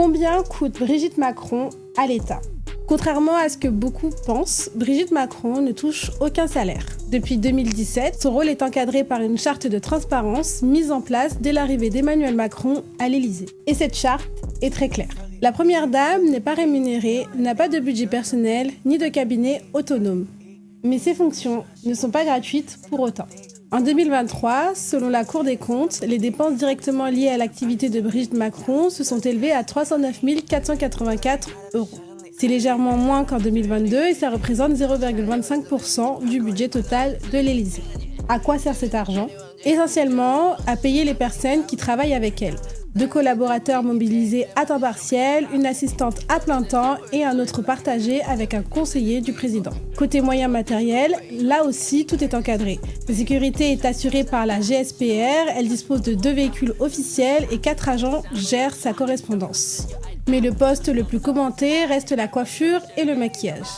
Combien coûte Brigitte Macron à l'État ? Contrairement à ce que beaucoup pensent, Brigitte Macron ne touche aucun salaire. Depuis 2017, son rôle est encadré par une charte de transparence mise en place dès l'arrivée d'Emmanuel Macron à l'Élysée. Et cette charte est très claire. La première dame n'est pas rémunérée, n'a pas de budget personnel, ni de cabinet autonome. Mais ses fonctions ne sont pas gratuites pour autant. En 2023, selon la Cour des comptes, les dépenses directement liées à l'activité de Brigitte Macron se sont élevées à 309 484 €. C'est légèrement moins qu'en 2022 et ça représente 0,25% du budget total de l'Élysée. À quoi sert cet argent ? Essentiellement à payer les personnes qui travaillent avec elle. 2 collaborateurs mobilisés à temps partiel, une assistante à plein temps et un autre partagé avec un conseiller du président. Côté moyens matériels, là aussi tout est encadré. La sécurité est assurée par la GSPR, elle dispose de 2 véhicules officiels et 4 agents gèrent sa correspondance. Mais le poste le plus commenté reste la coiffure et le maquillage.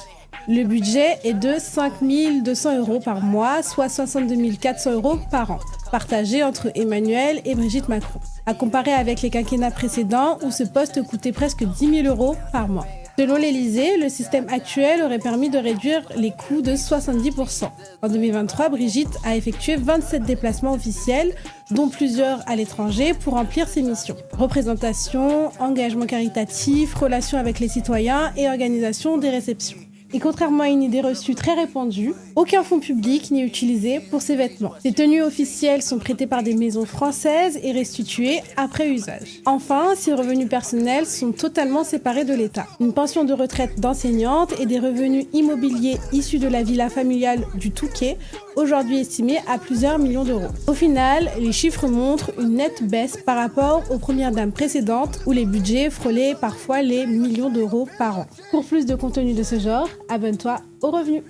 Le budget est de 5 200 € par mois, soit 62 400 € par an, partagé entre Emmanuel et Brigitte Macron. À comparer avec les quinquennats précédents où ce poste coûtait presque 10 000 € par mois. Selon l'Élysée, le système actuel aurait permis de réduire les coûts de 70%. En 2023, Brigitte a effectué 27 déplacements officiels, dont plusieurs à l'étranger, pour remplir ses missions. Représentation, engagement caritatif, relations avec les citoyens et organisation des réceptions. Et contrairement à une idée reçue très répandue, aucun fonds public n'est utilisé pour ces vêtements. Ces tenues officielles sont prêtées par des maisons françaises et restituées après usage. Enfin, ses revenus personnels sont totalement séparés de l'État. Une pension de retraite d'enseignante et des revenus immobiliers issus de la villa familiale du Touquet, aujourd'hui estimés à plusieurs millions d'euros. Au final, les chiffres montrent une nette baisse par rapport aux premières dames précédentes où les budgets frôlaient parfois les millions d'euros par an. Pour plus de contenu de ce genre, abonne-toi au Revenu.